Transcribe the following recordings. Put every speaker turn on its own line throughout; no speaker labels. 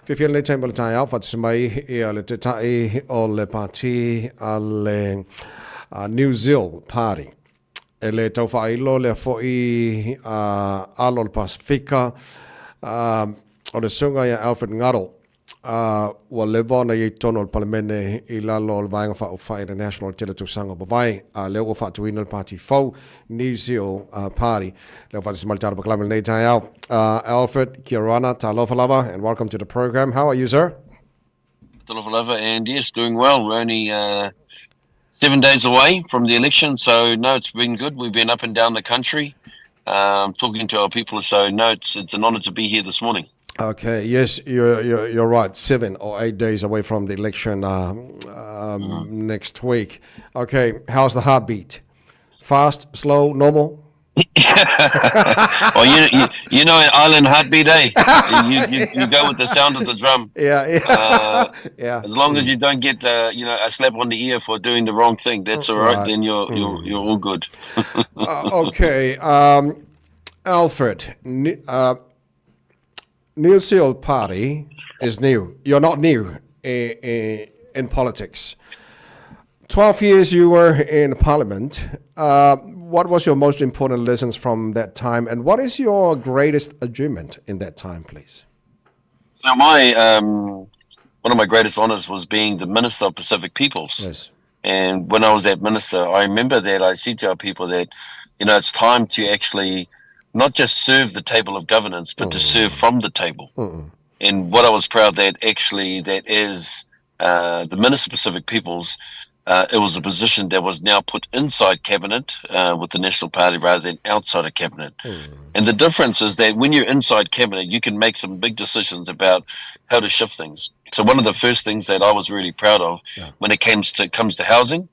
Whiwhia le taimala tai au whatismai ia le te tae o le pāti a le New Zeal Party. E le tau whailo le fo'i alo le Pasifika o le sunga ia Alfred Ngaro. Wa le vona i tono le palamene I lalo le vaenga whai the National Teletusanga Bavai leo ko whatuina le Party Fau New Zeal Party. Leo whatismai tara pakalama nei tai au. Alfred, kia rana, ta lofa lava, and welcome to the program. How are you, sir?
Talofa lava, and yes, doing well. We're only 7 days away from the election, so no, it's been good. We've been up and down the country talking to our people, so no, it's an honour to be here this morning.
Okay, yes, you're right. 7 or 8 days away from the election next week. Okay, how's the heartbeat? Fast, slow, normal?
Oh, you know an island heartbeat, eh? You go with the sound of the drum.
Yeah.
As long as you don't get a slap on the ear for doing the wrong thing, that's all right. Then you're all good.
Okay, Alfred, New Zeal Party is new. You're not new in politics. 12 years you were in Parliament. What was your most important lessons from that time, and what is your greatest achievement in that time, please?
So one of my greatest honours was being the Minister of Pacific Peoples.
Yes.
And when I was that minister, I remember that I said to our people that, it's time to actually not just serve the table of governance, but to serve from the table. And what I was proud that actually that is the Minister of Pacific Peoples, it was a position that was now put inside cabinet with the National Party rather than outside of cabinet. And the difference is that when you're inside cabinet, you can make some big decisions about how to shift things. So one of the first things that I was really proud of when it comes to housing,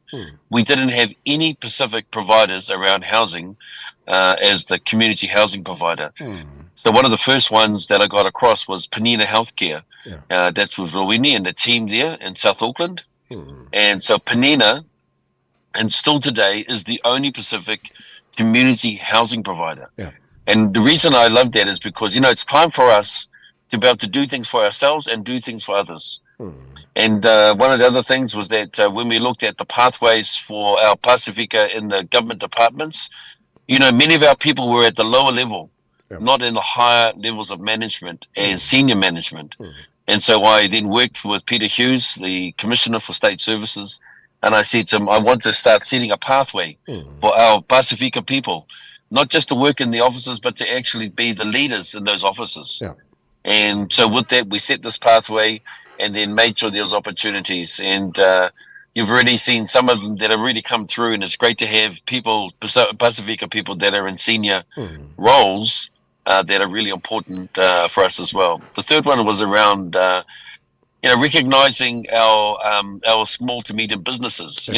we didn't have any Pacific providers around housing as the community housing provider. So one of the first ones that I got across was Penina Healthcare. That's with Rowini and the team there in South Auckland. And so Penina, and still today, is the only Pacific community housing provider. And the reason I love that is because, it's time for us to be able to do things for ourselves and do things for others. And one of the other things was that when we looked at the pathways for our Pacifica in the government departments, many of our people were at the lower level, not in the higher levels of management and senior management. And so I then worked with Peter Hughes, the Commissioner for State Services, and I said to him, I want to start setting a pathway for our Pacifica people, not just to work in the offices, but to actually be the leaders in those offices. And so with that, we set this pathway and then made sure there was opportunities. And you've already seen some of them that have really come through, and it's great to have people, Pacifica people that are in senior roles that are really important for us as well. The third one was around, recognizing our small to medium businesses.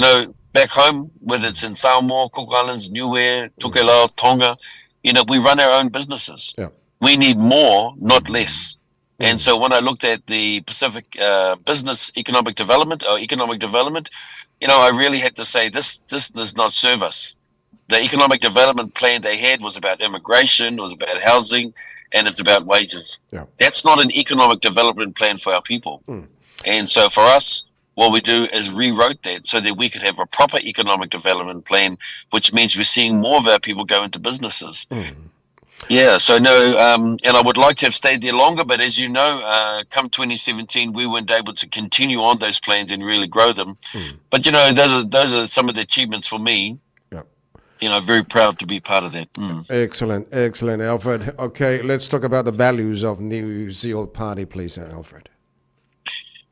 Back home, whether it's in Samoa, Cook Islands, Niue, Tokelau, Tonga, we run our own businesses. We need more, not less. And so when I looked at the Pacific business economic development, I really had to say this does not serve us. The economic development plan they had was about immigration, it was about housing, and it's about wages. That's not an economic development plan for our people. And so for us, what we do is rewrote that so that we could have a proper economic development plan, which means we're seeing more of our people go into businesses. So no, and I would like to have stayed there longer, but as you know, come 2017, we weren't able to continue on those plans and really grow them. But those are some of the achievements for me. Very proud to be part of that.
Excellent, Alfred. Okay, let's talk about the values of New Zeal Party, please, Alfred.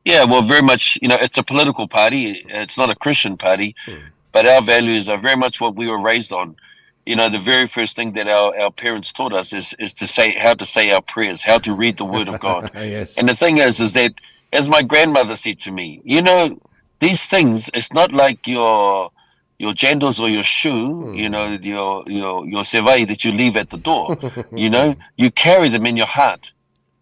Yeah, well, very much, it's a political party. It's not a Christian party, but our values are very much what we were raised on. The very first thing that our parents taught us is to say how to say our prayers, how to read the Word of God. And the thing is that, as my grandmother said to me, these things, it's not like your jandals or your shoe, your sevai that you leave at the door. You carry them in your heart,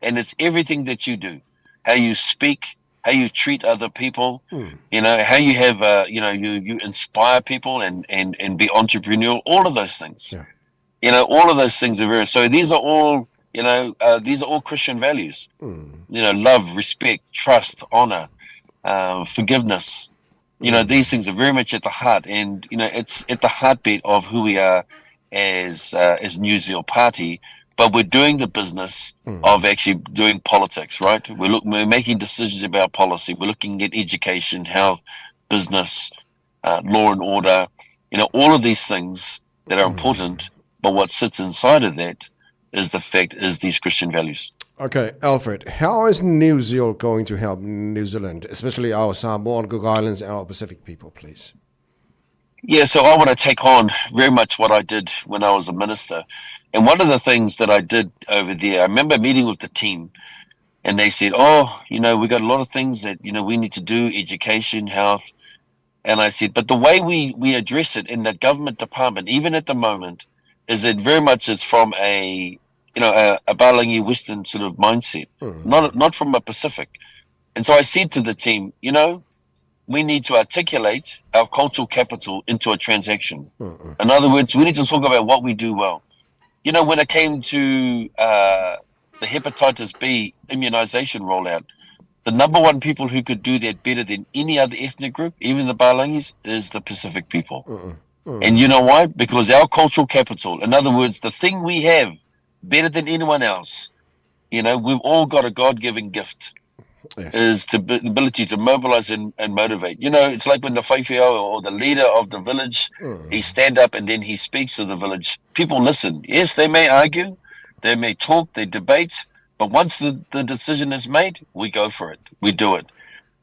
and it's everything that you do, how you speak, how you treat other people, how you have, you inspire people and be entrepreneurial, all of those things. All of those things are so these are all These are all Christian values. Love, respect, trust, honor, forgiveness. These things are very much at the heart, and it's at the heartbeat of who we are as New Zeal Party. But we're doing the business of actually doing politics, right? We're making decisions about policy. We're looking at education, health, business, law and order. All of these things that are important. But what sits inside of that is these Christian values.
Okay, Alfred, how is New Zeal going to help New Zealand, especially our Samoa and Cook Islands and our Pacific people, please?
Yeah, so I want to take on very much what I did when I was a minister. And one of the things that I did over there, I remember meeting with the team, and they said, we got a lot of things that, we need to do, education, health. And I said, but the way we address it in the government department, even at the moment, is it very much is from a Balangi Western sort of mindset, not from a Pacific. And so I said to the team, we need to articulate our cultural capital into a transaction. In other words, we need to talk about what we do well. When it came to the hepatitis B immunization rollout, the number one people who could do that better than any other ethnic group, even the Balangis, is the Pacific people. And you know why? Because our cultural capital, in other words, the thing we have better than anyone else, we've all got a God-given gift. Yes. Is the ability to mobilize and motivate. It's like when the whaiwhia or the leader of the village, he stand up and then he speaks to the village. People listen. Yes, they may argue, they may talk, they debate, but once the decision is made, we go for it. We do it.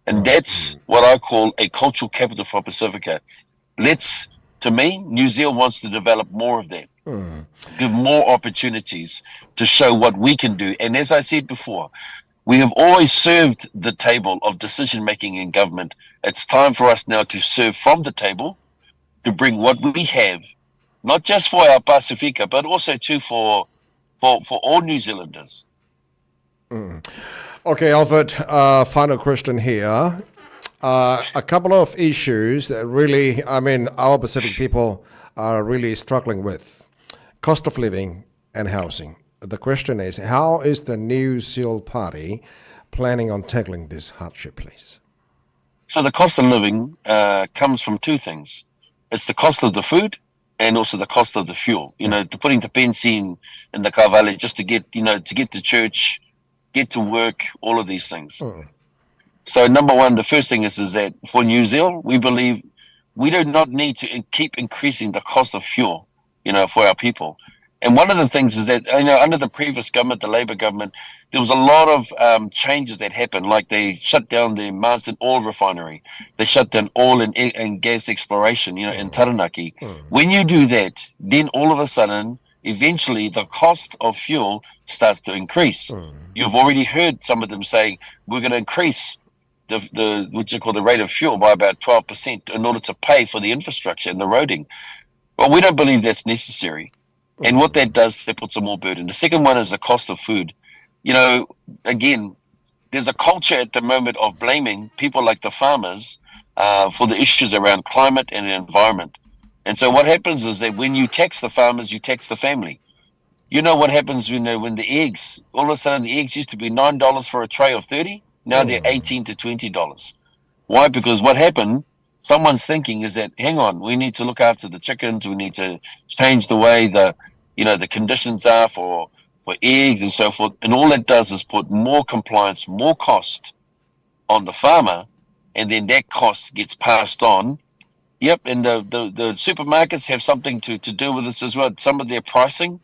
And that's what I call a cultural capital for Pacifica. To me, New Zealand wants to develop more of that. Give more opportunities to show what we can do. And as I said before, we have always served the table of decision-making in government. It's time for us now to serve from the table, to bring what we have, not just for our Pacifica, but also too for all New Zealanders.
Okay, Alfred, final question here. A couple of issues that really, our Pacific people are really struggling with. Cost of living and housing. The question is, how is the New Zeal Party planning on tackling this hardship, please?
So the cost of living comes from two things. It's the cost of the food and also the cost of the fuel. To putting the benzene in the car valley just to get to church, get to work, all of these things. So number one, the first thing is that for New Zealand, we believe we do not need to keep increasing the cost of fuel, for our people. And one of the things is that, under the previous government, the Labour government, there was a lot of changes that happened. Like they shut down the Marsden oil refinery. They shut down oil and gas exploration, in Taranaki. When you do that, then all of a sudden, eventually the cost of fuel starts to increase. You've already heard some of them saying, we're going to increase the what you call the rate of fuel by about 12% in order to pay for the infrastructure and the roading. Well, we don't believe that's necessary. And what that does, that puts some more burden. The second one is the cost of food. Again, there's a culture at the moment of blaming people like the farmers for the issues around climate and environment. And so what happens is that when you tax the farmers, you tax the family. What happens when the eggs, all of a sudden the eggs used to be $9 for a tray of 30. Now they're $18 to $20. Why? Because what happened, someone's thinking is that, hang on, we need to look after the chickens. We need to change the way the conditions are for eggs and so forth. And all that does is put more compliance, more cost on the farmer. And then that cost gets passed on. Yep. And the supermarkets have something to do with this as well. Some of their pricing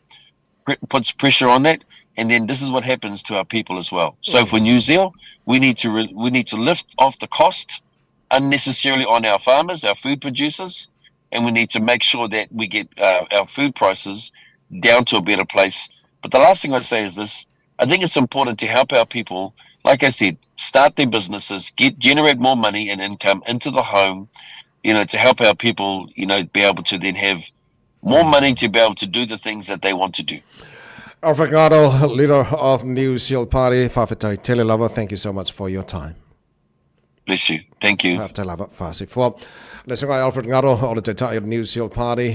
puts pressure on that. And then this is what happens to our people as well. So for New Zealand, we need to lift off the cost unnecessarily on our farmers, our food producers, and we need to make sure that we get our food prices down to a better place. But the last thing I say is this: I think it's important to help our people, like I said, start their businesses, generate more money and income into the home, to help our people, be able to then have more money to be able to do the things that they want to do.
Alfred Ngaro, leader of New Zeal Party, Whawhetai Telelava, thank you so much for your time.
Bless you. Thank you.
Telelava, whasi. Le sungai Alfred Ngaro, o le te tai New Zeal Party,